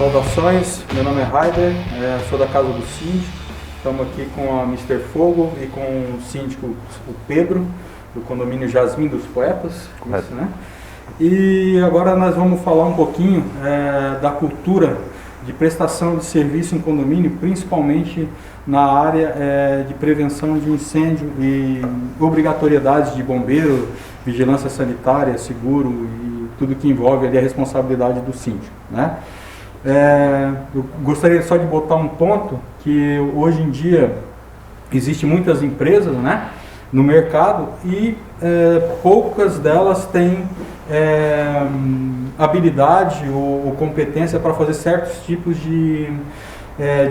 Saudações, meu nome é Raider, sou da Casa do Síndico. Estamos aqui com a Mr. Fogo e com o síndico, o Pedro, do condomínio Jasmim dos Poetas. Isso, né? E agora nós vamos falar um pouquinho da cultura de prestação de serviço em condomínio, principalmente na área de prevenção de incêndio e obrigatoriedades de bombeiro, vigilância sanitária, seguro e tudo que envolve ali a responsabilidade do síndico, né? Eu gostaria só de botar um ponto que hoje em dia existem muitas empresas, né, no mercado e poucas delas têm habilidade ou competência para fazer certos tipos de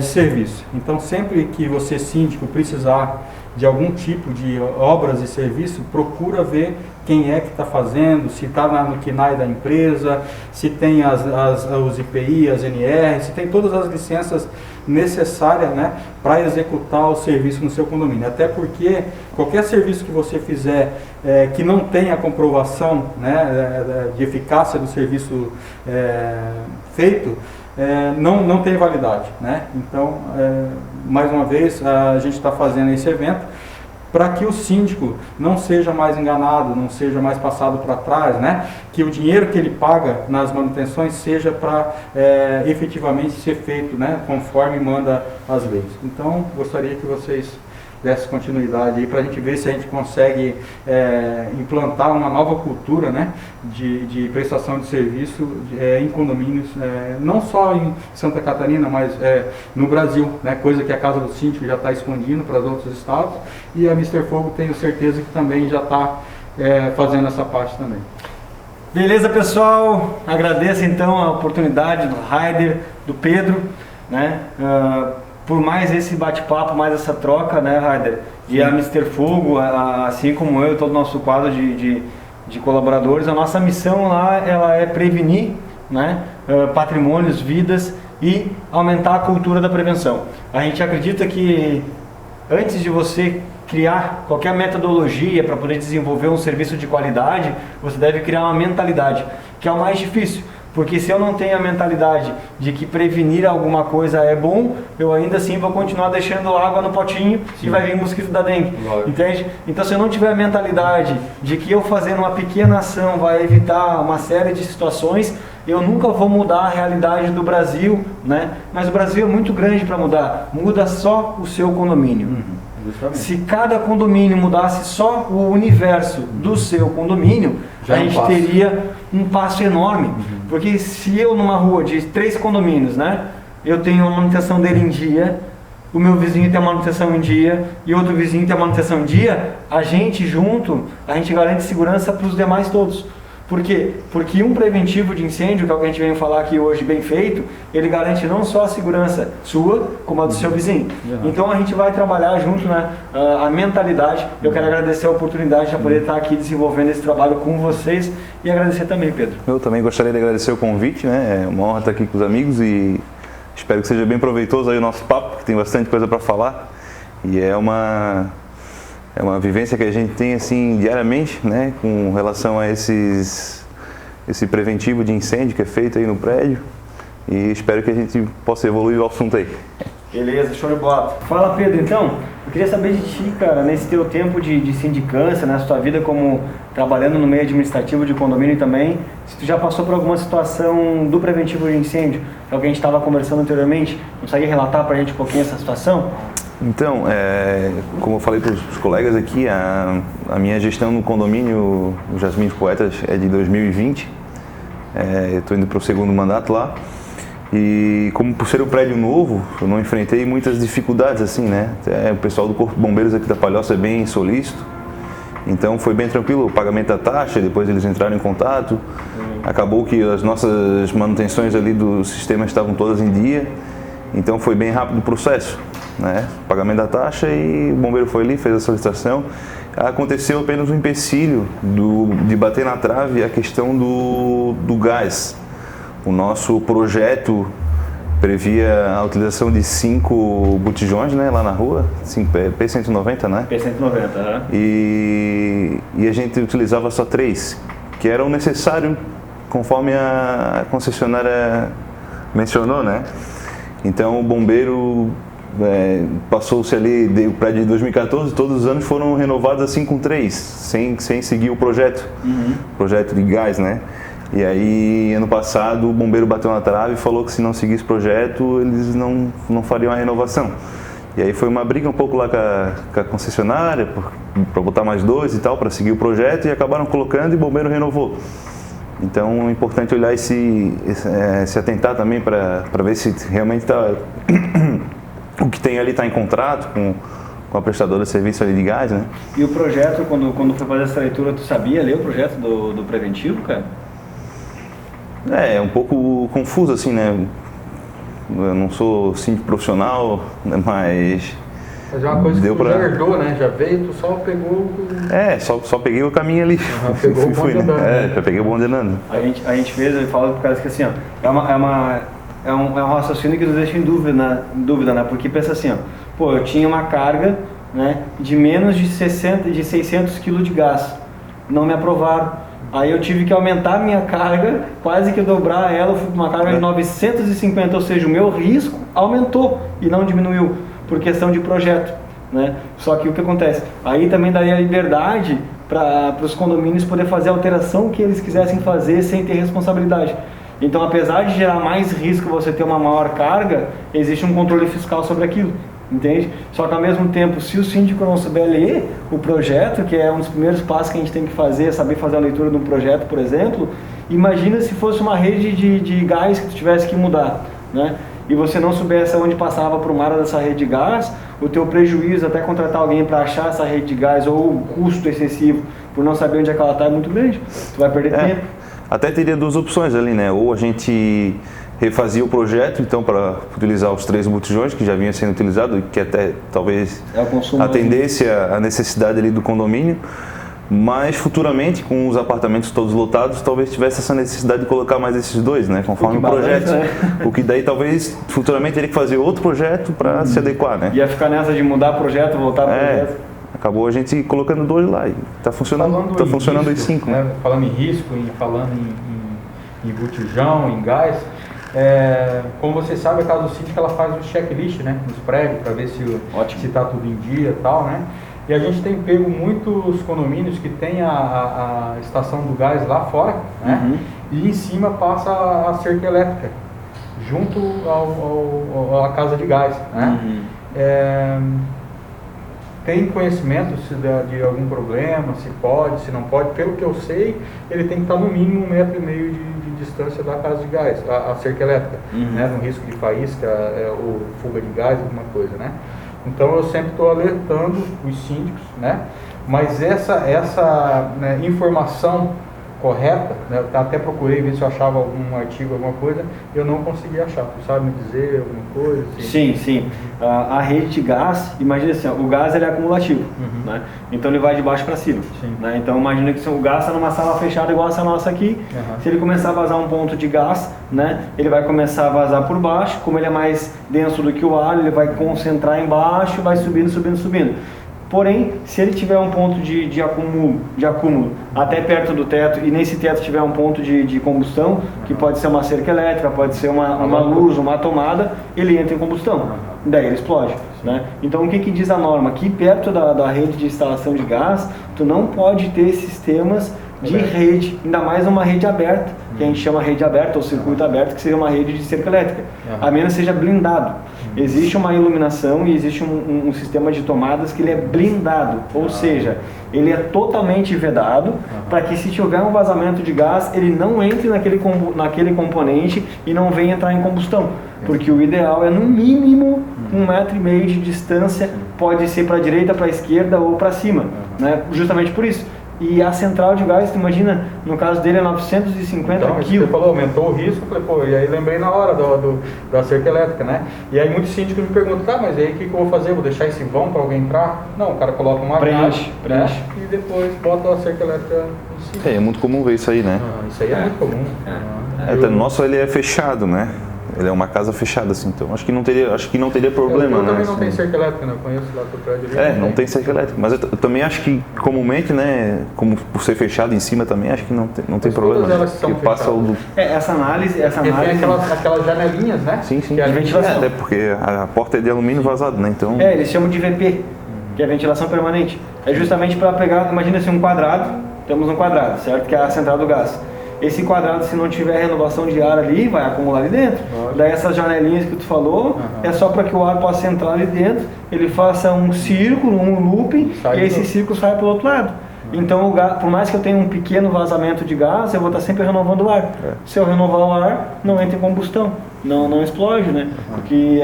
serviço. Então, sempre que você, síndico, precisar de algum tipo de obras e serviço, procura ver quem é que está fazendo, se está no KNAI da empresa, se tem os IPI, as NR, se tem todas as licenças necessárias, né, para executar o serviço no seu condomínio. Até porque qualquer serviço que você fizer que não tenha comprovação, né, de eficácia do serviço feito, não tem validade, né? Então, mais uma vez, a gente está fazendo esse evento para que o síndico não seja mais enganado, não seja mais passado para trás, né? Que o dinheiro que ele paga nas manutenções seja para efetivamente ser feito, né, conforme manda as leis. Então, gostaria que vocês dessem continuidade aí para a gente ver se a gente consegue implantar uma nova cultura, né, de prestação de serviço em condomínios, não só em Santa Catarina, mas no Brasil, né, coisa que a Casa do Síndico já está expandindo para os outros estados, e a Mr. Fogo tenho certeza que também já está fazendo essa parte também. Beleza, pessoal, agradeço então a oportunidade do Raider, do Pedro, né, por mais esse bate-papo, mais essa troca, né, Raider, e a Mr. Fogo, assim como eu e todo o nosso quadro de colaboradores, a nossa missão lá ela é prevenir, né, patrimônios, vidas e aumentar a cultura da prevenção. A gente acredita que antes de você criar qualquer metodologia para poder desenvolver um serviço de qualidade, você deve criar uma mentalidade, que é o mais difícil. Porque se eu não tenho a mentalidade de que prevenir alguma coisa é bom, eu ainda assim vou continuar deixando água no potinho. Sim. E vai vir mosquito da dengue. Lógico. Entende? Então, se eu não tiver a mentalidade de que eu fazendo uma pequena ação vai evitar uma série de situações, eu nunca vou mudar a realidade do Brasil, né? Mas o Brasil é muito grande para mudar. Muda só o seu condomínio. Se cada condomínio mudasse só o universo do seu condomínio, a gente teria um passo enorme. Porque se eu numa rua de 3 condomínios, né, eu tenho a manutenção dele em dia, o meu vizinho tem a manutenção em dia e outro vizinho tem a manutenção em dia, a gente junto, a gente garante segurança para os demais todos. Por quê? Porque um preventivo de incêndio, que é o que a gente veio falar aqui hoje, bem feito, ele garante não só a segurança sua, como a do seu vizinho. Então a gente vai trabalhar junto, né, a mentalidade. Eu quero agradecer a oportunidade de poder estar aqui desenvolvendo esse trabalho com vocês e agradecer também, Pedro. Eu também gostaria de agradecer o convite, né? É uma honra estar aqui com os amigos e espero que seja bem proveitoso aí o nosso papo, que tem bastante coisa para falar e é uma vivência que a gente tem assim diariamente, né, com relação a esse preventivo de incêndio que é feito aí no prédio e espero que a gente possa evoluir o assunto aí. Beleza, show de bola. Fala, Pedro, então, eu queria saber de ti, cara, nesse teu tempo de sindicância, na sua vida como trabalhando no meio administrativo de condomínio também, se tu já passou por alguma situação do preventivo de incêndio, que a gente estava conversando anteriormente, consegue relatar pra gente um pouquinho essa situação? Então, como eu falei para os colegas aqui, a minha gestão no condomínio Jasmim dos Poetas é de 2020, eu estou indo para o 2º mandato lá, e como por ser um prédio novo, eu não enfrentei muitas dificuldades assim, né? O pessoal do Corpo de Bombeiros aqui da Palhoça é bem solícito, então foi bem tranquilo o pagamento da taxa, depois eles entraram em contato, acabou que as nossas manutenções ali do sistema estavam todas em dia, então foi bem rápido o processo. Né? Pagamento da taxa e o bombeiro foi ali, fez a solicitação. Aconteceu apenas um empecilho de bater na trave a questão do gás. O nosso projeto previa a utilização de 5 botijões, né, lá na rua, P190, né? P190, e a gente utilizava só 3, que eram necessários conforme a concessionária mencionou, né? Então o bombeiro passou-se ali, o prédio de 2014, todos os anos foram renovados assim com 3, sem seguir o projeto, projeto de gás, né? E aí, ano passado, o bombeiro bateu na trave e falou que se não seguisse o projeto, eles não fariam a renovação. E aí foi uma briga um pouco lá com a concessionária, para botar mais 2 e tal, para seguir o projeto, e acabaram colocando e o bombeiro renovou. Então é importante olhar se atentar também para ver se realmente o que tem ali está em contrato com a prestadora de serviço ali de gás, né? E o projeto, quando foi fazer essa leitura, tu sabia ler o projeto do preventivo, cara? É um pouco confuso assim, né? Eu não sou síndico profissional, né? Mas é uma coisa deu que tu já herdou, né? Já veio, tu só pegou... só peguei o caminho ali. Pegou o bonde andando. Né? Já peguei o bonde andando. A gente fez, eu falo por causa que assim, ó, é um raciocínio que nos deixa em dúvida, né? Porque pensa assim, ó, pô, eu tinha uma carga, né, de menos de 600 kg de gás, não me aprovaram. Aí eu tive que aumentar a minha carga, quase que dobrar ela, fui para uma carga de 950, ou seja, o meu risco aumentou e não diminuiu, por questão de projeto, né? Só que o que acontece? Aí também daria liberdade para os condomínios poder fazer a alteração que eles quisessem fazer sem ter responsabilidade. Então, apesar de gerar mais risco você ter uma maior carga, existe um controle fiscal sobre aquilo, entende? Só que ao mesmo tempo, se o síndico não souber ler o projeto, que é um dos primeiros passos que a gente tem que fazer, é saber fazer a leitura de um projeto, por exemplo, imagina se fosse uma rede de gás que tu tivesse que mudar, né? E você não soubesse onde passava por uma área dessa rede de gás, o teu prejuízo até contratar alguém para achar essa rede de gás ou o custo excessivo por não saber onde é que ela está é muito grande. Tu vai perder tempo. Até teria 2 opções ali, né? Ou a gente refazia o projeto, então, para utilizar os 3 botijões que já vinham sendo utilizados, que até talvez atendesse a necessidade ali do condomínio, mas futuramente, com os apartamentos todos lotados, talvez tivesse essa necessidade de colocar mais esses 2, né? Conforme o projeto. O que daí talvez futuramente teria que fazer outro projeto para se adequar, né? Ia ficar nessa de mudar projeto, voltar pro projeto. Acabou a gente colocando 2 lá e está funcionando os 5. Né? Falando em risco, falando em botijão, em gás, como você sabe, a Casa do Síndico ela faz um checklist, né, nos prédios para ver se está tudo em dia e tal, né? E a gente tem pego muitos condomínios que tem a estação do gás lá fora, né? E em cima passa a cerca elétrica, junto à casa de gás, né? Tem conhecimento de algum problema, se pode, se não pode? Pelo que eu sei, ele tem que estar no mínimo 1,5 metro de distância da casa de gás, a cerca elétrica, né? No risco de faísca ou fuga de gás, alguma coisa, né? Então eu sempre estou alertando os síndicos, né? Mas essa né, informação correta, né? Eu até procurei ver se eu achava algum artigo, alguma coisa, eu não consegui achar. Tu sabe me dizer alguma coisa? Assim? Sim. A rede de gás, imagina assim, o gás ele é acumulativo, né? Então ele vai de baixo para cima, né? Então imagina que se o gás está numa sala fechada igual essa nossa aqui, se ele começar a vazar um ponto de gás, né? Ele vai começar a vazar por baixo, como ele é mais denso do que o ar, ele vai concentrar embaixo e vai subindo. Porém, se ele tiver um ponto de acúmulo até perto do teto e nesse teto tiver um ponto de combustão, que pode ser uma cerca elétrica, pode ser uma luz, uma tomada, ele entra em combustão, daí ele explode, né? Então o que diz a norma? Aqui perto da rede de instalação de gás, tu não pode ter sistemas de rede, ainda mais uma rede aberta, que a gente chama rede aberta ou circuito aberto, que seria uma rede de cerca elétrica, a menos seja blindado. Existe uma iluminação e existe um sistema de tomadas que ele é blindado, ou seja, ele é totalmente vedado para que se tiver um vazamento de gás, ele não entre naquele componente e não venha entrar em combustão, porque o ideal é no mínimo 1,5 metro de distância, pode ser para a direita, para a esquerda ou para cima, né? Justamente por isso. E a central de gás, tu imagina, no caso dele é 950 quilos. Você falou, aumentou o risco, eu falei, e aí lembrei na hora da cerca elétrica, né? E aí muitos síndicos me perguntam, mas aí o que eu vou fazer? Vou deixar esse vão para alguém entrar? Não, o cara coloca uma grade, né? E depois bota a cerca elétrica em cima. É muito comum ver isso aí, né? Isso aí é muito comum. Até o nosso ele é fechado, né? Ele é uma casa fechada, assim, então acho que não teria problema, eu né? também não assim. tem cerca elétrica, né? Eu conheço lá do prédio ali. Não tem cerca elétrica, mas eu também acho que comumente, né, como por ser fechado em cima também, acho que não tem problema. todas elas são porque passa o do... Essa análise... Tem aquelas janelinhas, né? Sim. Que é a ventilação. Até porque a porta é de alumínio vazado, né? Então. Eles chamam de VP, que é ventilação permanente. É justamente para pegar, imagina assim, um quadrado, temos um quadrado, certo? Que é a central do gás. Esse quadrado, se não tiver renovação de ar ali, vai acumular ali dentro. Daí essas janelinhas que tu falou, é só para que o ar possa entrar ali dentro, ele faça um círculo, um looping, e esse círculo sai para o outro lado. Então, o gás, por mais que eu tenha um pequeno vazamento de gás, eu vou estar sempre renovando o ar. Se eu renovar o ar, não entra em combustão, não explode, né? Porque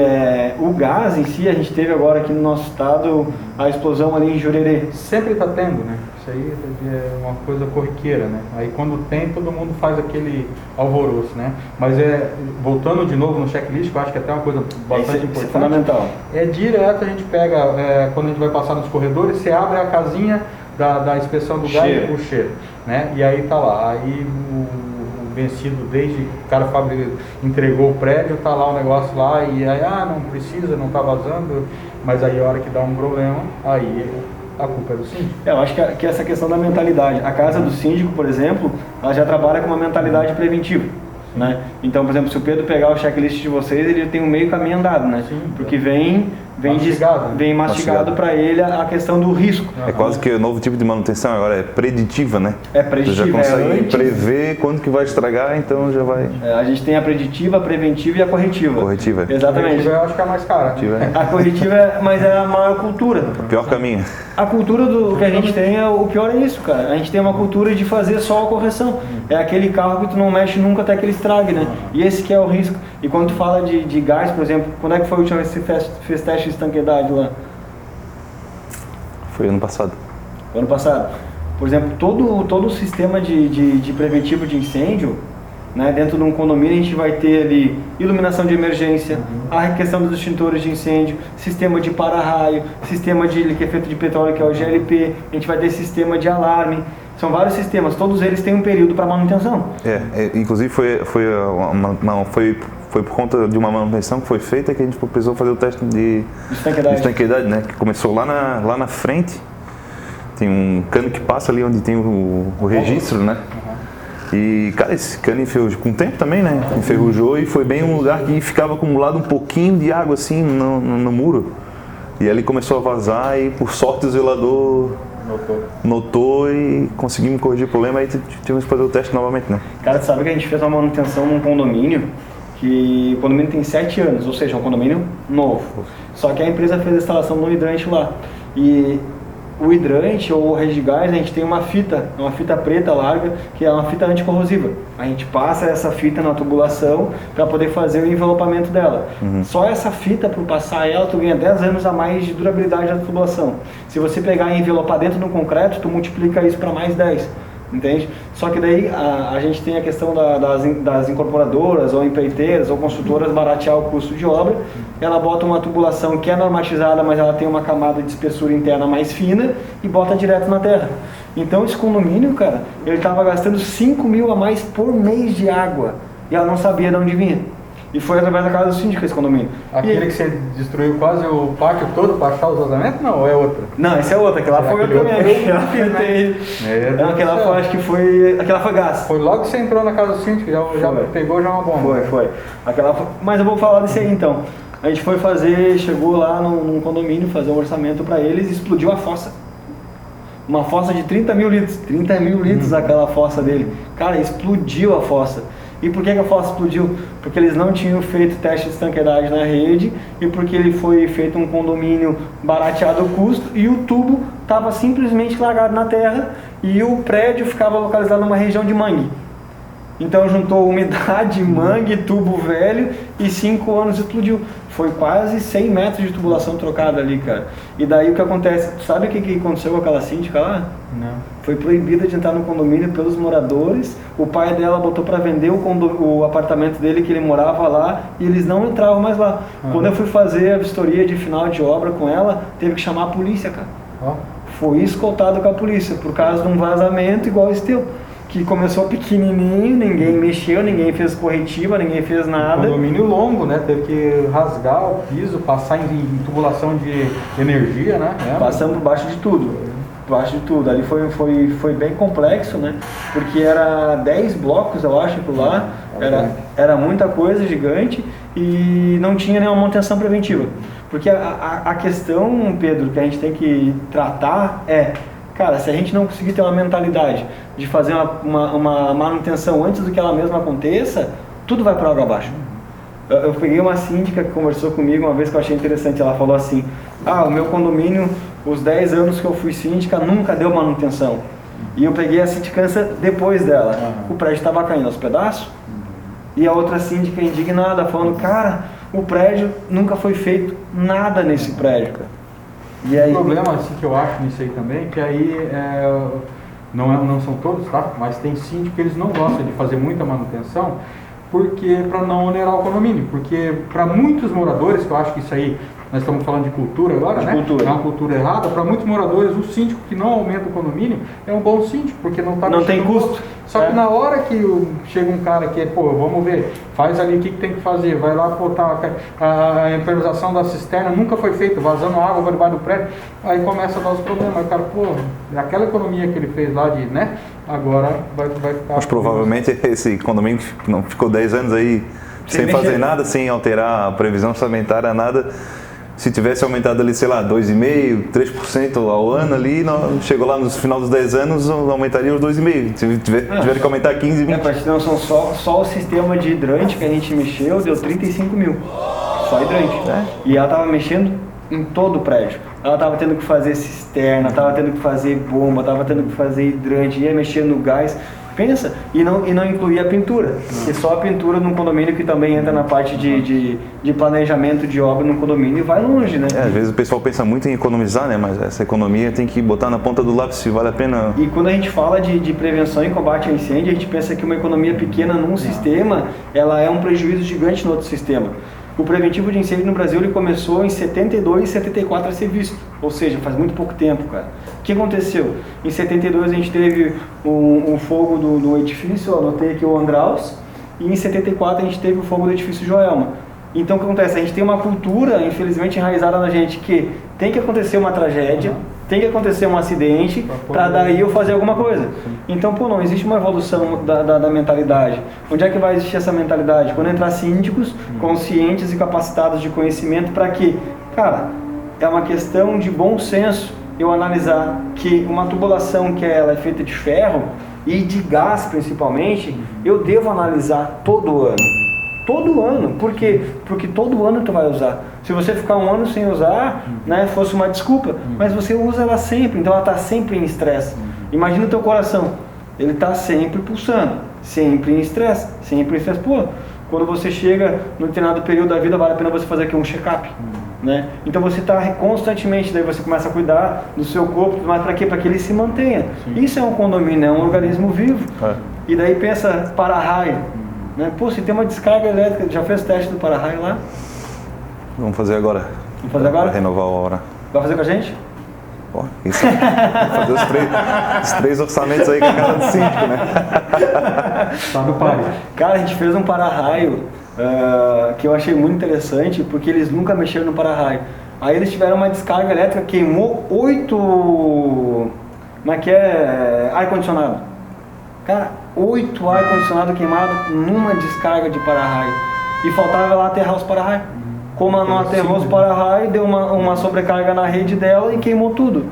o gás em si, a gente teve agora aqui no nosso estado a explosão ali em Jurerê. Sempre está tendo, né? Isso aí é uma coisa corriqueira, né? Aí quando tem, todo mundo faz aquele alvoroço, né? Mas voltando de novo no checklist, que eu acho que é até uma coisa bastante importante. Isso é fundamental. Direto a gente pega, quando a gente vai passar nos corredores, você abre a casinha da inspeção do gás e o cheiro, né? E aí tá lá, aí o vencido desde que o cara entregou o prédio, tá lá o negócio lá e aí, não precisa, não tá vazando, mas aí a hora que dá um problema, aí a culpa é do síndico. Eu acho que essa questão da mentalidade, a casa do síndico, por exemplo, ela já trabalha com uma mentalidade preventiva. Né? Então, por exemplo, se o Pedro pegar o checklist de vocês, ele tem um meio caminho andado, né? Sim, porque vem mastigado para ele a questão do risco. É quase que o novo tipo de manutenção agora é preditiva, né? É preditiva. Tu já consegue prever quando que vai estragar, então já vai... a gente tem a preditiva, a preventiva e a corretiva. Corretiva. Exatamente. A corretiva eu acho que é a mais cara. A corretiva mas é a maior cultura. O pior caminho. A cultura do que a gente tem, o pior é isso, cara. A gente tem uma cultura de fazer só a correção. É aquele carro que tu não mexe nunca até que ele estrague, né? E esse que é o risco. E quando tu fala de gás, por exemplo, quando é que foi a última vez que você fez teste de estanqueidade lá? Foi ano passado. Ano passado. Por exemplo, todo o sistema de preventivo de incêndio, né, dentro de um condomínio a gente vai ter ali iluminação de emergência, a questão dos extintores de incêndio, sistema de para-raio, sistema de liquefeito de petróleo que é o GLP, a gente vai ter sistema de alarme. São vários sistemas, todos eles têm um período para manutenção. Inclusive foi por conta de uma manutenção que foi feita que a gente precisou fazer o teste de estanqueidade, né? Que começou lá na frente, tem um cano que passa ali onde tem o registro, né? E, cara, esse cano enferrujou com o tempo também, né? Enferrujou e foi bem um lugar que ficava acumulado um pouquinho de água assim no muro. E ali começou a vazar e, por sorte, o zelador notou e conseguimos corrigir o problema, aí tivemos que fazer o teste novamente, né? Cara, sabe que a gente fez uma manutenção num condomínio, que o condomínio tem 7 anos, ou seja, é um condomínio novo. Só que a empresa fez a instalação do hidrante lá. E o hidrante ou o Regigás, a gente tem uma fita preta larga, que é uma fita anticorrosiva. A gente passa essa fita na tubulação para poder fazer o envelopamento dela. Só essa fita, por passar ela, tu ganha 10 anos a mais de durabilidade da tubulação. Se você pegar e envelopar dentro do concreto, tu multiplica isso para mais 10. Entende? Só que daí a gente tem a questão das incorporadoras ou empreiteiras ou construtoras baratear o custo de obra. Ela bota uma tubulação que é normatizada, mas ela tem uma camada de espessura interna mais fina e bota direto na terra. Então esse condomínio, cara, ele estava gastando 5 mil a mais por mês de água e ela não sabia de onde vinha. E foi através da casa do síndico esse condomínio. Aquele que você destruiu quase o pátio todo para achar os vazamentos? Não, ou é outra? Não, esse é outra. Aquela foi eu também. Aquela foi, acho que foi... Aquela foi gás. Foi logo que você entrou na casa do síndico, já pegou já uma bomba. Foi. Mas eu vou falar desse aí então. A gente foi chegou lá num condomínio, fazer um orçamento para eles e explodiu a fossa. Uma fossa de 30 mil litros. 30 mil litros aquela fossa dele. Cara, explodiu a fossa. E por que a fossa explodiu? Porque eles não tinham feito teste de estanqueidade na rede e porque ele foi feito um condomínio barateado o custo e o tubo estava simplesmente largado na terra e o prédio ficava localizado numa região de mangue. Então juntou umidade, mangue, tubo velho e 5 anos explodiu. Foi quase 100 metros de tubulação trocada ali, cara. E daí o que acontece? Tu sabe o que aconteceu com aquela síndica lá? Não. Foi proibida de entrar no condomínio pelos moradores. O pai dela botou para vender o apartamento dele que ele morava lá e eles não entravam mais lá. Quando eu fui fazer a vistoria de final de obra com ela, teve que chamar a polícia, cara. Foi escoltado com a polícia por causa de um vazamento igual esse teu. que começou pequenininho, ninguém mexeu, ninguém fez corretiva, ninguém fez nada. Condomínio longo, né? Teve que rasgar o piso, passar em tubulação de energia, né? Passamos por baixo de tudo. Ali foi bem complexo, né? Porque era 10 blocos, eu acho, por lá. Era muita coisa, gigante, e não tinha nenhuma manutenção preventiva. Porque a questão, Pedro, que a gente tem que tratar é, cara, se a gente não conseguir ter uma mentalidade de fazer uma manutenção antes do que ela mesma aconteça, tudo vai para água abaixo. Eu peguei uma síndica que conversou comigo uma vez que eu achei interessante. Ela falou assim: o meu condomínio, os 10 anos que eu fui síndica, nunca deu manutenção. E eu peguei a sindicância depois dela. O prédio estava caindo aos pedaços. E a outra síndica indignada, falando: cara, o prédio nunca foi feito nada nesse prédio. E aí, o problema assim, que eu acho nisso aí também, que aí não são todos, tá? Mas tem síndico que eles não gostam de fazer muita manutenção, porque para não onerar o condomínio, porque para muitos moradores, que eu acho que isso aí, nós estamos falando de cultura agora, né? É uma cultura errada. Para muitos moradores, o síndico que não aumenta o condomínio é um bom síndico, porque não tem custo. Só que na hora que chega um cara que vamos ver, faz ali o que tem que fazer, vai lá botar a impermeabilização da cisterna, nunca foi feito, vazando água por debaixo do prédio, aí começa a dar os problemas. Aí o cara, aquela economia que ele fez lá né? Agora vai ficar... Mas provavelmente esse condomínio que não ficou 10 anos aí sem fazer nada, sem alterar a previsão orçamentária, nada. Se tivesse aumentado ali, sei lá, 2,5%, 3% ao ano ali, chegou lá no final dos 10 anos, aumentaria os 2,5%. Se tiver que aumentar 15%, 20%. Pra te ter noção, só o sistema de hidrante que a gente mexeu deu 35 mil. Só hidrante. E ela estava mexendo em todo o prédio. Ela estava tendo que fazer cisterna, estava tendo que fazer bomba, estava tendo que fazer hidrante, ia mexer no gás. Pensa, e não incluía a pintura, e só a pintura num condomínio que também entra na parte de planejamento de obra no condomínio e vai longe, né? Às vezes o pessoal pensa muito em economizar, né? Mas essa economia tem que botar na ponta do lápis se vale a pena. E quando a gente fala de prevenção e combate ao incêndio, a gente pensa que uma economia pequena num sistema, ela é um prejuízo gigante no outro sistema. O preventivo de incêndio no Brasil ele começou em 72 e 74 a ser visto, ou seja, faz muito pouco tempo, cara. O que aconteceu? Em 72 a gente teve um fogo do edifício, eu anotei aqui o Andraus, e em 74 a gente teve o fogo do edifício Joelma. Então o que acontece? A gente tem uma cultura, infelizmente, enraizada na gente, que tem que acontecer uma tragédia, tem que acontecer um acidente para daí eu fazer alguma coisa. Então, não existe uma evolução da mentalidade. Onde é que vai existir essa mentalidade? Quando entrar síndicos conscientes e capacitados de conhecimento para que, cara, é uma questão de bom senso eu analisar que uma tubulação que ela é feita de ferro e de gás principalmente, eu devo analisar todo ano. Todo ano, por quê? Porque todo ano tu vai usar. Se você ficar um ano sem usar, né, fosse uma desculpa, mas você usa ela sempre, então ela está sempre em estresse. Imagina o teu coração, ele está sempre pulsando, sempre em estresse, sempre em estresse. Quando você chega no determinado período da vida, vale a pena você fazer aqui um check-up, né? Então você está constantemente, daí você começa a cuidar do seu corpo, mas para quê? Para que ele se mantenha. Isso é um condomínio, é um organismo vivo. E daí pensa para-raio. Né? Se tem uma descarga elétrica, já fez teste do para-raio lá? Vamos fazer agora. Vamos fazer agora? Para renovar a obra. Vai fazer com a gente? Isso. Fazer os três orçamentos aí com a cara do síndico, né? Tá no páreo. Cara, a gente fez um para-raio que eu achei muito interessante, porque eles nunca mexeram no para-raio. Aí eles tiveram uma descarga elétrica, queimou 8 ar-condicionado. Cara, 8 ar-condicionado queimado numa descarga de para-raio. E faltava lá aterrar os para-raio. Como ela não aterrou os para-raio, deu uma sobrecarga na rede dela e queimou tudo.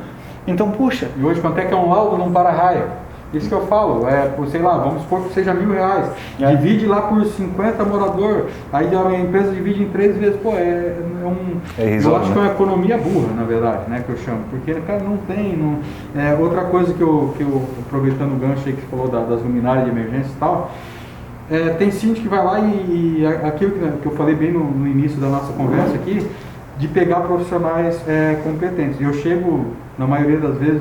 Então, puxa. E hoje quanto é que é um laudo num para-raio? Isso que eu falo, sei lá, vamos supor que seja R$1.000. Divide lá por 50 moradores, aí a empresa divide em 3 vezes, eu acho que é uma economia burra, na verdade, né, que eu chamo, porque, cara, não tem, outra coisa que eu aproveitando o gancho aí que você falou das luminárias de emergência e tal, tem síndico que vai lá e aquilo que eu falei bem no início da nossa conversa aqui, de pegar profissionais competentes. Eu chego, na maioria das vezes,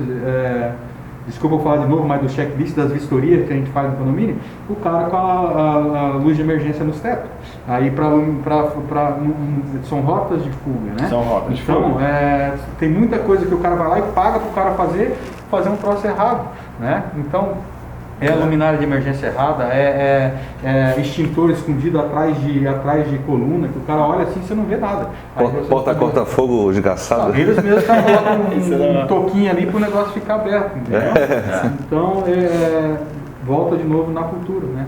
desculpa eu falar de novo, mas do checklist das vistorias que a gente faz no condomínio, o cara com a luz de emergência nos tetos. Aí são rotas de fuga, né? São rotas de fuga. Então, tem muita coisa que o cara vai lá e paga para o cara fazer um troço errado, né? Então, É luminária de emergência errada, extintor escondido atrás de coluna, que o cara olha assim e você não vê nada. Porta corta-fogo de caçada. Eles mesmos colocam um toquinho ali para o negócio ficar aberto, entendeu? Então, volta de novo na cultura, né?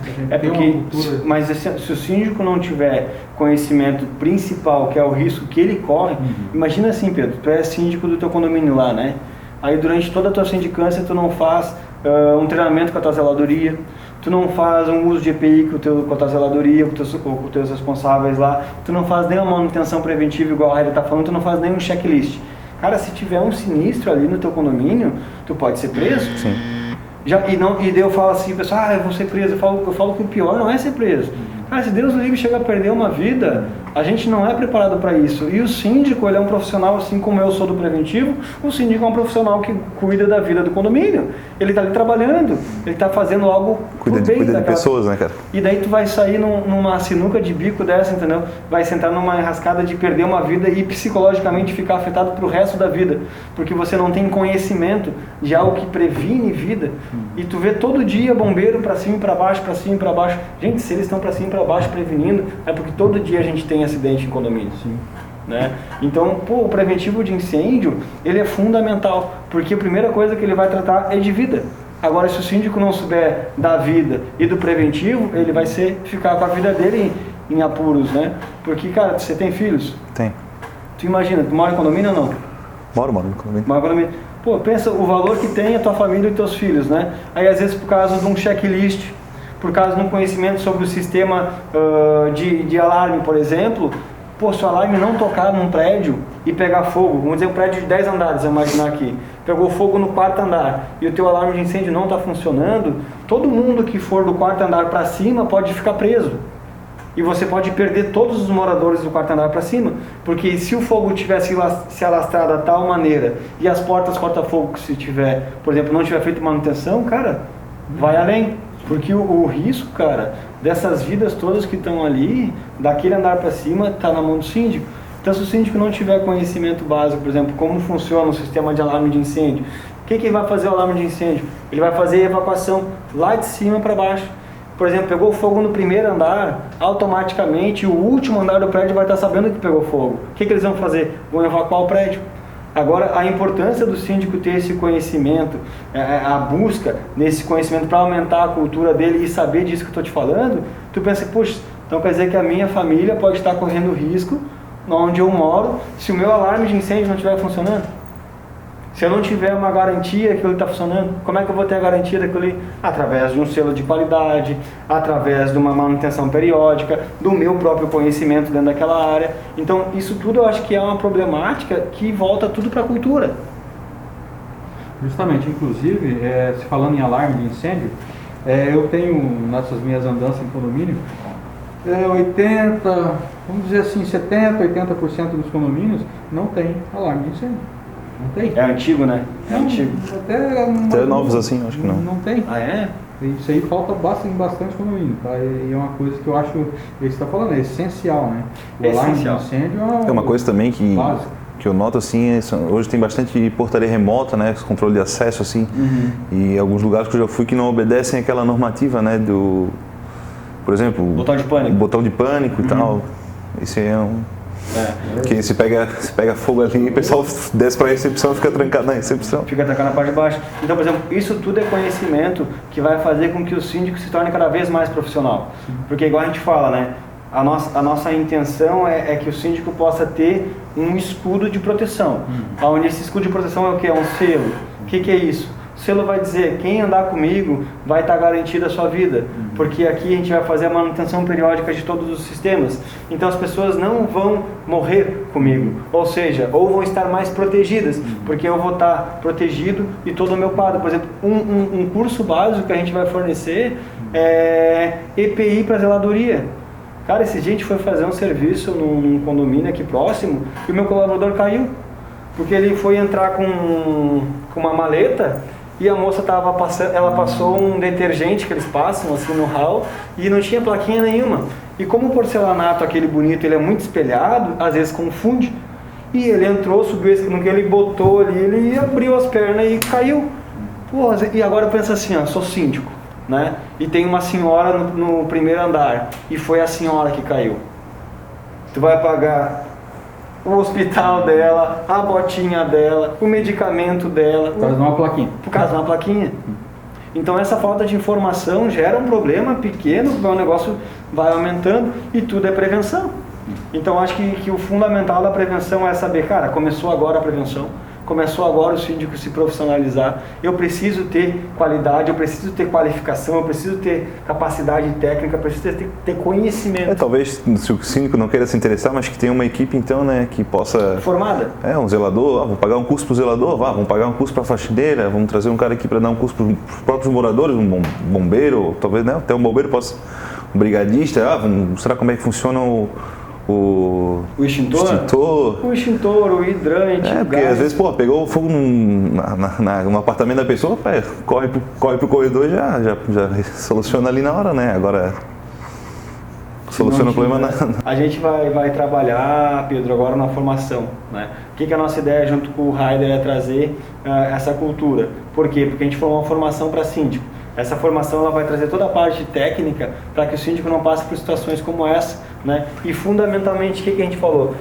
Mas se o síndico não tiver conhecimento principal, que é o risco que ele corre, imagina assim, Pedro, tu é síndico do teu condomínio lá, né? Aí durante toda a tua sindicância tu não faz um treinamento com a tua zeladoria, tu não faz um uso de EPI com a tua zeladoria, com os teus responsáveis lá, tu não faz nenhuma manutenção preventiva igual a Raida está falando, tu não faz nenhum checklist. Cara, se tiver um sinistro ali no teu condomínio, tu pode ser preso. Sim. E daí eu falo assim, pessoal, eu vou ser preso. Eu falo que o pior não é ser preso. Cara, se Deus livre chega a perder uma vida, a gente não é preparado para isso. E o síndico, ele é um profissional, assim como eu sou do preventivo, o síndico é um profissional que cuida da vida do condomínio. Ele está ali trabalhando, ele está fazendo algo cuida de pessoas, né, cara? E daí tu vai sair numa sinuca de bico dessa, entendeu? Vai sentar numa enrascada de perder uma vida e psicologicamente ficar afetado pro resto da vida. Porque você não tem conhecimento de algo que previne vida. E tu vê todo dia bombeiro para cima e para baixo, para cima e para baixo. Gente, se eles estão para cima e para baixo prevenindo, é porque todo dia a gente tem acidente em condomínio. Sim. Né? Então, o preventivo de incêndio, ele é fundamental, porque a primeira coisa que ele vai tratar é de vida. Agora, se o síndico não souber da vida e do preventivo, ele vai ficar com a vida dele em apuros, né? Porque, cara, você tem filhos? Tem. Tu imagina, tu mora em condomínio ou não? Moro no condomínio. Mora em condomínio. Pô, pensa o valor que tem a tua família e teus filhos, né? Aí, às vezes, por causa de um checklist, por causa de um conhecimento sobre o sistema de alarme, por exemplo, pô, se o alarme não tocar num prédio e pegar fogo, vamos dizer um prédio de 10 andares, vamos imaginar aqui, pegou fogo no 4º andar e o teu alarme de incêndio não está funcionando, todo mundo que for do 4º andar para cima pode ficar preso. E você pode perder todos os moradores do 4º andar para cima, porque se o fogo tivesse se alastrado de tal maneira e as portas corta-fogo, se tiver, por exemplo, não tiver feito manutenção, cara, vai além. Porque o risco, cara, dessas vidas todas que estão ali, daquele andar para cima, está na mão do síndico. Então, se o síndico não tiver conhecimento básico, por exemplo, como funciona o sistema de alarme de incêndio, o que ele vai fazer o alarme de incêndio? Ele vai fazer a evacuação lá de cima para baixo. Por exemplo, pegou fogo no 1º andar, automaticamente o último andar do prédio vai estar sabendo que pegou fogo. O que eles vão fazer? Vão evacuar o prédio. Agora, a importância do síndico ter esse conhecimento, a busca nesse conhecimento para aumentar a cultura dele e saber disso que eu estou te falando, tu pensa, puxa, então quer dizer que a minha família pode estar correndo risco onde eu moro se o meu alarme de incêndio não estiver funcionando? Se eu não tiver uma garantia que aquilo está funcionando, como é que eu vou ter a garantia daquilo ali? Através de um selo de qualidade, através de uma manutenção periódica, do meu próprio conhecimento dentro daquela área. Então, isso tudo eu acho que é uma problemática que volta tudo para a cultura. Justamente, inclusive, se falando em alarme de incêndio, eu tenho, nessas minhas andanças em condomínio, 80%, vamos dizer assim, 70%, 80% dos condomínios não tem alarme de incêndio. Não tem. É antigo, né? É antigo. Até novos assim, acho que não. Não tem. Ah, é? Isso aí falta bastante condomínio, tá? E é uma coisa que eu acho, ele está falando, é essencial, né? O alarme de incêndio é uma coisa também que eu noto assim, hoje tem bastante portaria remota, né? Controle de acesso, assim. E alguns lugares que eu já fui que não obedecem aquela normativa, né? Por exemplo, botão de pânico e tal. Isso aí é que se pega fogo ali e o pessoal desce para a recepção e fica trancado na recepção. Fica trancado na parte de baixo. Então, por exemplo, isso tudo é conhecimento que vai fazer com que o síndico se torne cada vez mais profissional. Porque igual a gente fala, né? A nossa intenção é que o síndico possa ter um escudo de proteção. Onde esse escudo de proteção é o que? É um selo. O que é isso? O selo vai dizer, quem andar comigo vai estar garantida a sua vida, porque aqui a gente vai fazer a manutenção periódica de todos os sistemas, então as pessoas não vão morrer comigo, ou seja, ou vão estar mais protegidas, porque eu vou estar protegido e todo o meu quadro. Por exemplo, um curso básico que a gente vai fornecer é EPI para zeladoria. Cara, esse gente foi fazer um serviço num condomínio aqui próximo e o meu colaborador caiu, porque ele foi entrar com uma maleta e a moça estava passando, ela passou um detergente que eles passam assim no hall e não tinha plaquinha nenhuma. E como o porcelanato, aquele bonito, ele é muito espelhado, às vezes confunde. E ele entrou, subiu esse, no que ele botou ali, ele abriu as pernas e caiu. Pô, e agora pensa assim, ó, sou síndico. né? E tem uma senhora no primeiro andar e foi a senhora que caiu. Tu vai pagar o hospital dela, a botinha dela, o medicamento dela. Por causa de uma plaquinha. Por causa de uma plaquinha. Então essa falta de informação gera um problema pequeno, o negócio vai aumentando e tudo é prevenção. Então acho que o fundamental da prevenção é saber, cara, começou agora a prevenção, começou agora o síndico se profissionalizar, eu preciso ter qualidade, eu preciso ter qualificação, eu preciso ter capacidade técnica, eu preciso ter conhecimento. Talvez se o síndico não queira se interessar, mas que tenha uma equipe então, né, que possa... Formada. Um zelador, vamos pagar um curso para o zelador, vamos pagar um curso para a faxineira, vamos trazer um cara aqui para dar um curso para os próprios moradores, um bombeiro, talvez, né, até um bombeiro possa... Um brigadista, vamos mostrar como é que funciona o extintor. O extintor, o hidrante, o porque gás. às vezes, pegou fogo no apartamento da pessoa, corre pro corredor e já soluciona ali na hora, né? Agora, soluciona o problema A gente vai trabalhar, Pedro, agora na formação, né? O que a nossa ideia junto com o Raider é trazer essa cultura? Por quê? Porque a gente formou uma formação para síndico. Essa formação ela vai trazer toda a parte técnica para que o síndico não passe por situações como essa, né? E fundamentalmente, o que a gente falou?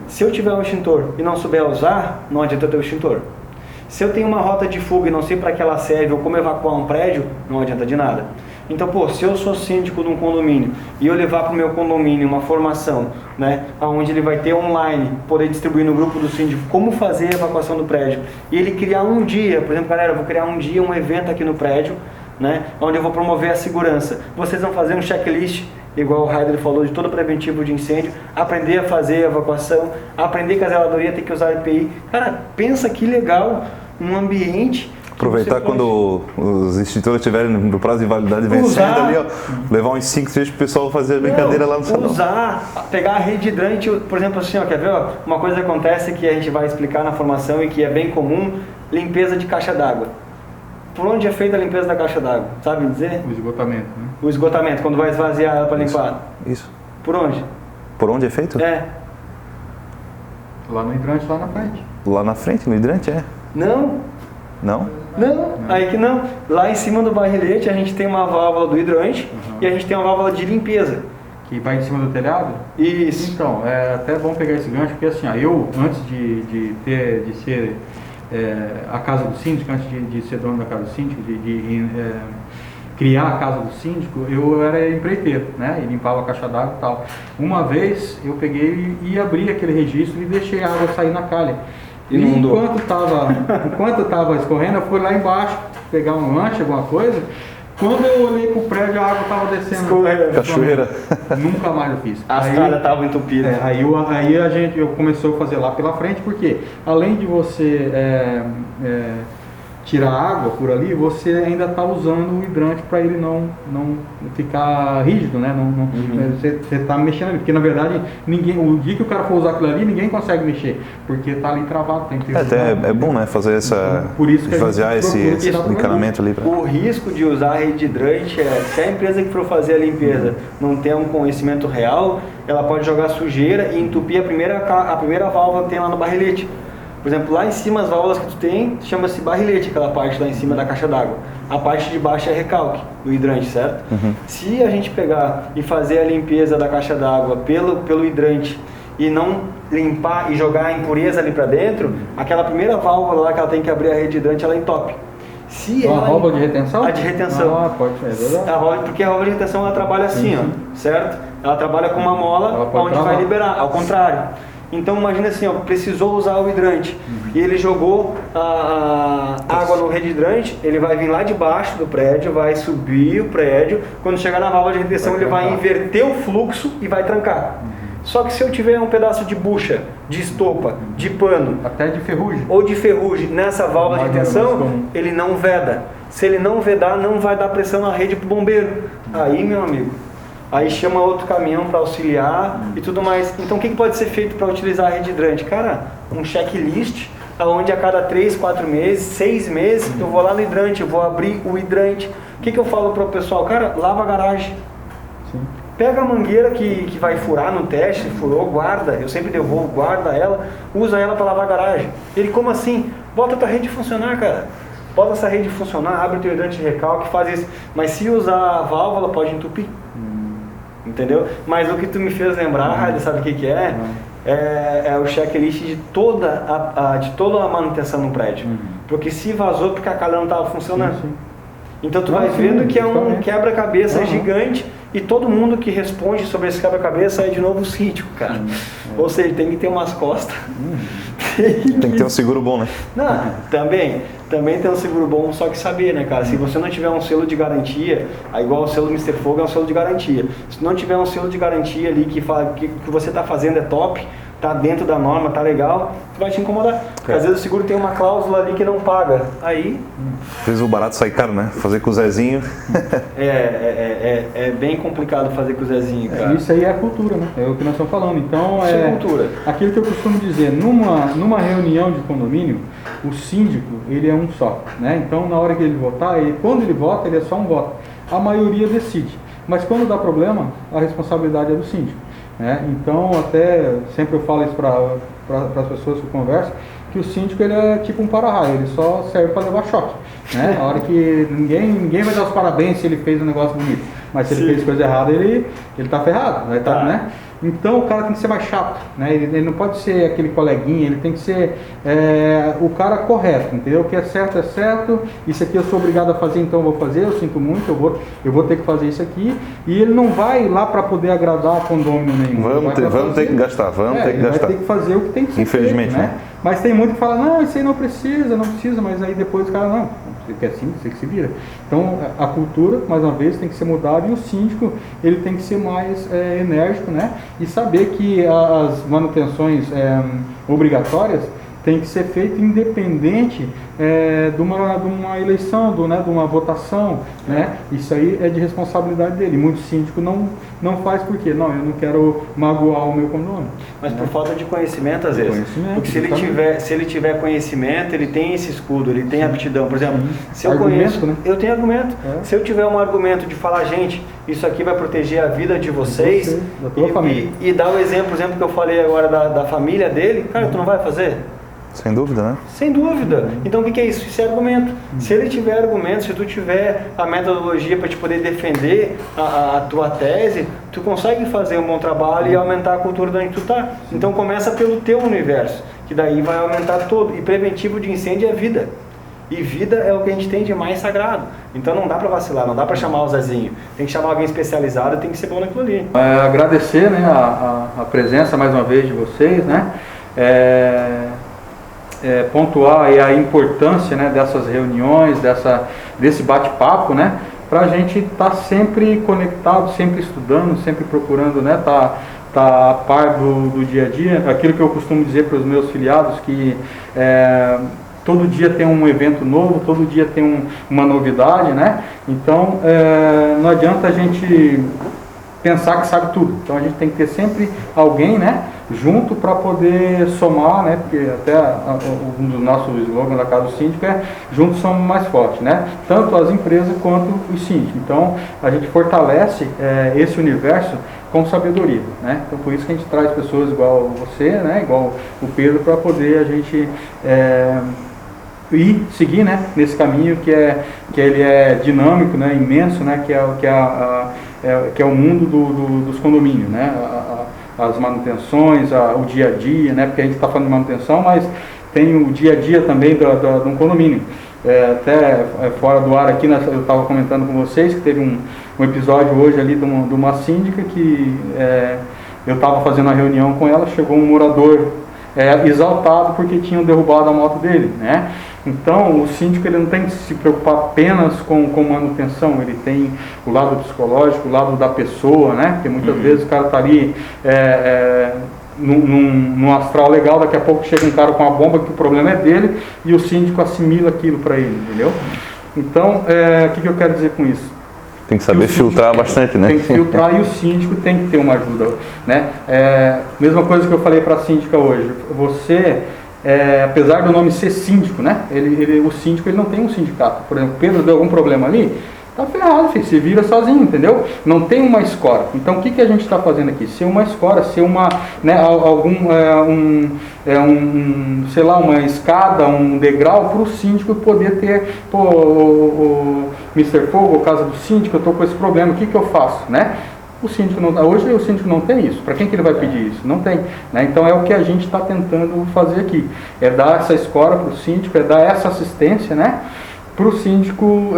Se eu tiver um extintor e não souber usar, não adianta eu ter o extintor. Se eu tenho uma rota de fuga e não sei para que ela serve ou como evacuar um prédio, não adianta de nada. Então, se eu sou síndico de um condomínio e eu levar para o meu condomínio uma formação, né, onde ele vai ter online, poder distribuir no grupo do síndico como fazer a evacuação do prédio, e ele criar um dia, por exemplo, galera, eu vou criar um dia um evento aqui no prédio, né, onde eu vou promover a segurança. Vocês vão fazer um checklist, igual o Raider falou, de todo preventivo de incêndio, aprender a fazer a evacuação, aprender que a zeladoria tem que usar EPI. Cara, pensa que legal, um ambiente... Aproveitar quando os extintores estiverem no prazo de validade vencendo ali, levar uns 5, 6 para o pessoal fazer a brincadeira lá no salão. Pegar a rede hidrante, por exemplo, assim, quer ver? Uma coisa que acontece que a gente vai explicar na formação e que é bem comum, limpeza de caixa d'água. Por onde é feita a limpeza da caixa d'água? Sabe dizer? O esgotamento, né? O esgotamento, quando vai esvaziar ela para limpar. Isso. Por onde? Por onde é feito? Lá no hidrante, lá na frente. Lá na frente, no hidrante, Não. Não? Não, aí que não. Lá em cima do barrilete a gente tem uma válvula do hidrante e a gente tem uma válvula de limpeza. Que vai em cima do telhado? Isso. Então, é até bom pegar esse gancho, porque assim, eu, antes de ser a casa do síndico, antes de ser dono da casa do síndico, criar a casa do síndico, eu era empreiteiro, né? E limpava a caixa d'água e tal. Uma vez eu peguei e abri aquele registro e deixei a água sair na calha. E enquanto estava escorrendo, eu fui lá embaixo pegar um lanche, alguma coisa. Quando eu olhei pro prédio, a água estava descendo. Escorrendo. Cachoeira. Nunca mais eu fiz. As calhas estavam entupidas. Aí eu começou a fazer lá pela frente, porque além de você tirar água por ali, você ainda está usando o hidrante para ele não ficar rígido, né? Você está mexendo ali, porque na verdade o dia que o cara for usar aquilo ali, ninguém consegue mexer, porque está ali travado. Tem que é bom, né? Fazer por isso que esvaziar esse encanamento ali. O risco de usar a rede hidrante se a empresa que for fazer a limpeza não tem um conhecimento real, ela pode jogar sujeira e entupir a primeira válvula que tem lá no barrilete. Por exemplo, lá em cima as válvulas que tu tem, chama-se barrilete, aquela parte lá em cima da caixa d'água. A parte de baixo é recalque, do hidrante, certo? Se a gente pegar e fazer a limpeza da caixa d'água pelo hidrante e não limpar e jogar a impureza ali para dentro, aquela primeira válvula lá que ela tem que abrir a rede hidrante, ela entope. A válvula de retenção? A de retenção. Pode ser, é verdade. Porque a válvula de retenção ela trabalha assim, certo? Ela trabalha com uma mola onde vai liberar, ao contrário. Então imagina assim, precisou usar o hidrante e ele jogou a água no rede hidrante, ele vai vir lá de baixo do prédio, vai subir o prédio, quando chegar na válvula de retenção ele vai inverter o fluxo e vai trancar. Só que se eu tiver um pedaço de bucha, de estopa, de pano, até de ferrugem, ou de ferrugem nessa válvula de retenção, ele não veda. Se ele não vedar, não vai dar pressão na rede para o bombeiro. Aí, meu amigo, aí chama outro caminhão para auxiliar e tudo mais. Então o que pode ser feito para utilizar a rede hidrante? Cara, um checklist, onde a cada 3, 4 meses, 6 meses, eu vou lá no hidrante, eu vou abrir o hidrante. O que eu falo para o pessoal? Cara, lava a garagem. Sim. Pega a mangueira que vai furar no teste, furou, guarda. Eu sempre devolvo, guarda ela, usa ela para lavar a garagem. Ele, como assim? Bota a tua rede funcionar, cara. bota essa rede funcionar, abre o teu hidrante de recalque, faz isso. Mas se usar a válvula, pode entupir. Entendeu? Mas o que tu me fez lembrar, sabe o que é? É o checklist de toda a manutenção no prédio. Porque se vazou porque a calha não estava funcionando. Sim. Então tu vai vendo que é um quebra-cabeça gigante e todo mundo que responde sobre esse quebra-cabeça é de novo o síndico, cara. Ou seja, tem que ter umas costas. Tem que ter um seguro bom, né? Não, também tem um seguro bom, só que saber, né, cara? Se você não tiver um selo de garantia, igual o selo do Mr. Fogo é um selo de garantia. Se não tiver um selo de garantia ali que fala que o que você está fazendo é top, tá dentro da norma, tá legal, vai te incomodar. Porque às vezes o seguro tem uma cláusula ali que não paga. Aí... Fez o barato sair caro, né? Fazer com o Zezinho. É bem complicado fazer com o Zezinho, cara. Isso aí é a cultura, né? É o que nós estamos falando. Então, isso é cultura. Aquilo que eu costumo dizer, numa reunião de condomínio, o síndico, ele é um só, né? Então, na hora que ele votar, quando ele vota, ele é só um voto. A maioria decide. Mas quando dá problema, a responsabilidade é do síndico. Então, até sempre eu falo isso para as pessoas que eu converso, que o síndico ele é tipo um para-raio, ele só serve para levar choque. A hora que ninguém vai dar os parabéns se ele fez um negócio bonito, mas se ele fez coisa errada, ele tá ferrado, né? Então o cara tem que ser mais chato, né? Ele não pode ser aquele coleguinha, ele tem que ser o cara correto, entendeu? O que é certo, isso aqui eu sou obrigado a fazer, então eu vou fazer, eu sinto muito, eu vou ter que fazer isso aqui, e ele não vai lá para poder agradar condomínio nenhum. Vamos ter que gastar, vai ter que fazer o que tem que ser infelizmente, feito, né? Mas tem muito que fala, não, isso aí não precisa, mas aí depois o cara, não, você quer assim, você que se vira. Então a cultura, mais uma vez, tem que ser mudada e o síndico, ele tem que ser mais enérgico, né? E saber que as manutenções obrigatórias tem que ser feito independente de uma eleição, de uma votação, né? Isso aí é de responsabilidade dele. Muito síndico não faz porque não, eu não quero magoar o meu condomínio. Mas por falta de conhecimento às vezes. Porque se ele tiver conhecimento, ele tem esse escudo, ele tem aptidão. Por exemplo, se eu conheço, né? Eu tenho argumento. Se eu tiver um argumento de falar, gente, isso aqui vai proteger a vida de vocês, da tua família. E dar o exemplo que eu falei agora da família dele, cara, tu não vai fazer? Sem dúvida, né? Sem dúvida. Então o que é isso? Isso é argumento. Se ele tiver argumento, se tu tiver a metodologia para te poder defender a tua tese, tu consegue fazer um bom trabalho e aumentar a cultura de onde tu tá. Então começa pelo teu universo, que daí vai aumentar todo. E preventivo de incêndio é vida. E vida é o que a gente tem de mais sagrado. Então não dá para vacilar, não dá para chamar o Zezinho. Tem que chamar alguém especializado, tem que ser bom naquilo ali. Agradecer, né, a presença mais uma vez de vocês, né? Pontuar aí a importância, né, dessas reuniões, desse bate-papo, né, para a gente estar sempre conectado, sempre estudando, sempre procurando, né, tá a par do dia a dia. Aquilo que eu costumo dizer para os meus filiados, que todo dia tem um evento novo, todo dia tem uma novidade, né? Então não adianta a gente pensar que sabe tudo. Então a gente tem que ter sempre alguém, né, junto para poder somar, né? Porque até um dos nossos slogans da Casa do Síndico é juntos somos mais fortes, né? Tanto as empresas quanto os síndicos. Então a gente fortalece esse universo com sabedoria, né? Então por isso que a gente traz pessoas igual você, né? Igual o Pedro, para poder a gente e seguir, né, nesse caminho que ele é dinâmico, né, imenso, né, que é o mundo dos condomínios, né, as manutenções, o dia a dia, né, porque a gente está falando de manutenção, mas tem o dia a dia também de um condomínio. Até fora do ar aqui, eu estava comentando com vocês que teve um episódio hoje ali de uma síndica que eu estava fazendo uma reunião com ela, chegou um morador exaltado porque tinham derrubado a moto dele, né? Então o síndico ele não tem que se preocupar apenas com manutenção, ele tem o lado psicológico, o lado da pessoa, né? Porque muitas vezes o cara está ali num astral legal, daqui a pouco chega um cara com uma bomba que o problema é dele e o síndico assimila aquilo para ele, entendeu? Então o que eu quero dizer com isso? Tem que saber filtrar bastante, né? Tem que filtrar e o síndico tem que ter uma ajuda, né? Mesma coisa que eu falei para a síndica hoje. Você, apesar do nome ser síndico, né? O síndico ele não tem um sindicato. Por exemplo, Pedro deu algum problema ali, tá ferrado, filho, se vira sozinho, entendeu? Não tem uma escora. Então o que, que a gente está fazendo aqui? Ser uma escora, ser uma, né, sei lá, uma escada, um degrau para o síndico poder ter, pô, o Mr. Fogo, o caso do síndico, eu estou com esse problema, o que, que eu faço, né? O síndico não, hoje o síndico não tem isso. Para quem que ele vai pedir isso? Não tem, né? Então é o que a gente está tentando fazer aqui. É dar essa escora para o síndico, é dar essa assistência, né? Para o síndico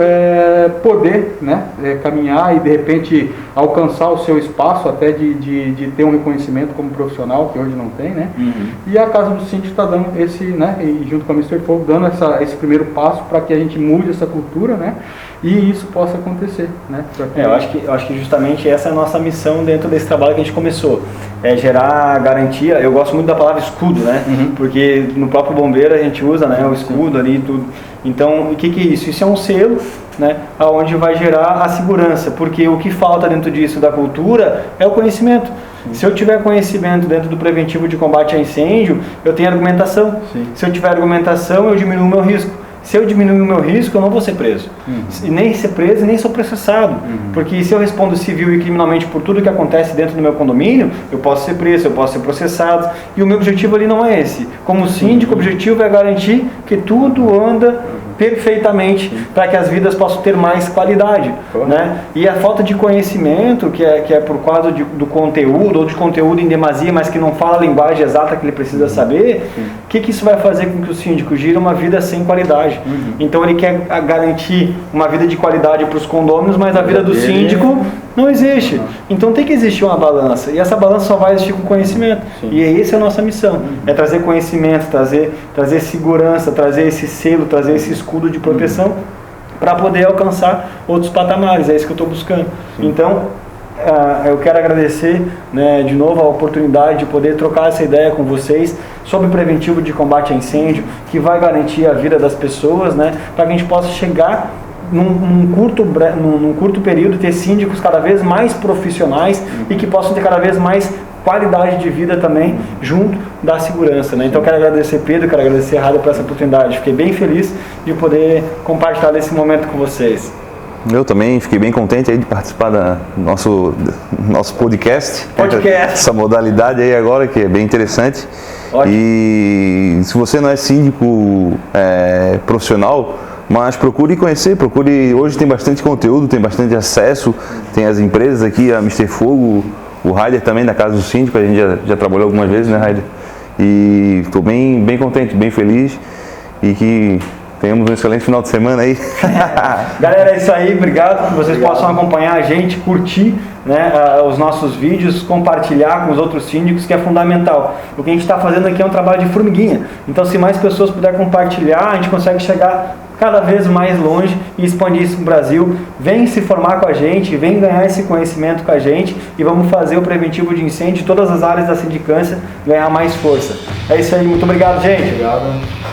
poder, né? Caminhar e de repente alcançar o seu espaço, até de ter um reconhecimento como profissional, que hoje não tem, né? E a Casa do Síndico está dando esse, né? E junto com a Mr. Fogo, dando esse primeiro passo para que a gente mude essa cultura, né? E isso possa acontecer, né? Eu acho que justamente essa é a nossa missão dentro desse trabalho que a gente começou. É gerar garantia. Eu gosto muito da palavra escudo, né? Porque no próprio bombeiro a gente usa, né, o escudo ali e tudo. Então, o que é isso? Isso é um selo, né, onde vai gerar a segurança, porque o que falta dentro disso da cultura é o conhecimento. Se eu tiver conhecimento dentro do preventivo de combate a incêndio, eu tenho argumentação. Se eu tiver argumentação, eu diminuo o meu risco. Se eu diminuir o meu risco, eu não vou ser preso. Nem ser preso, nem sou processado. Porque se eu respondo civil e criminalmente por tudo que acontece dentro do meu condomínio, eu posso ser preso, eu posso ser processado. E o meu objetivo ali não é esse. Como síndico, o objetivo é garantir que tudo anda perfeitamente para que as vidas possam ter mais qualidade, né? E a falta de conhecimento, que é por causa do conteúdo, ou de conteúdo em demasia, mas que não fala a linguagem exata que ele precisa saber, o que isso vai fazer com que o síndico gire uma vida sem qualidade? Então ele quer garantir uma vida de qualidade para os condôminos, mas a vida do síndico não existe. Então tem que existir uma balança, e essa balança só vai existir com conhecimento. E essa é a nossa missão, é trazer conhecimento, trazer segurança, trazer esse selo, trazer esse escudo de proteção para poder alcançar outros patamares. É isso que eu estou buscando. Então eu quero agradecer, né, de novo a oportunidade de poder trocar essa ideia com vocês sobre preventivo de combate a incêndio, que vai garantir a vida das pessoas, né, para que a gente possa chegar num curto período, ter síndicos cada vez mais profissionais e que possam ter cada vez mais qualidade de vida também junto da segurança, né? Então eu quero agradecer Pedro, quero agradecer a rádio por essa oportunidade. Fiquei bem feliz de poder compartilhar desse momento com vocês. Eu também fiquei bem contente aí de participar do nosso podcast. Essa modalidade aí agora, que é bem interessante. Ótimo. E se você não é síndico profissional, mas procure conhecer, hoje tem bastante conteúdo, tem bastante acesso, tem as empresas aqui, a Mr. Fogo, o Raider também da Casa do Síndico, a gente já trabalhou algumas vezes, né, Raider? E estou bem contente, bem feliz, e que tenhamos um excelente final de semana aí. Galera, é isso aí, obrigado, que vocês possam acompanhar a gente, curtir, né, os nossos vídeos, compartilhar com os outros síndicos, que é fundamental. O que a gente está fazendo aqui é um trabalho de formiguinha, então se mais pessoas puderem compartilhar, a gente consegue chegar cada vez mais longe e expandir isso no Brasil. Vem se formar com a gente, vem ganhar esse conhecimento com a gente e vamos fazer o preventivo de incêndio em todas as áreas da sindicância ganhar mais força. É isso aí, muito obrigado, gente. Obrigado.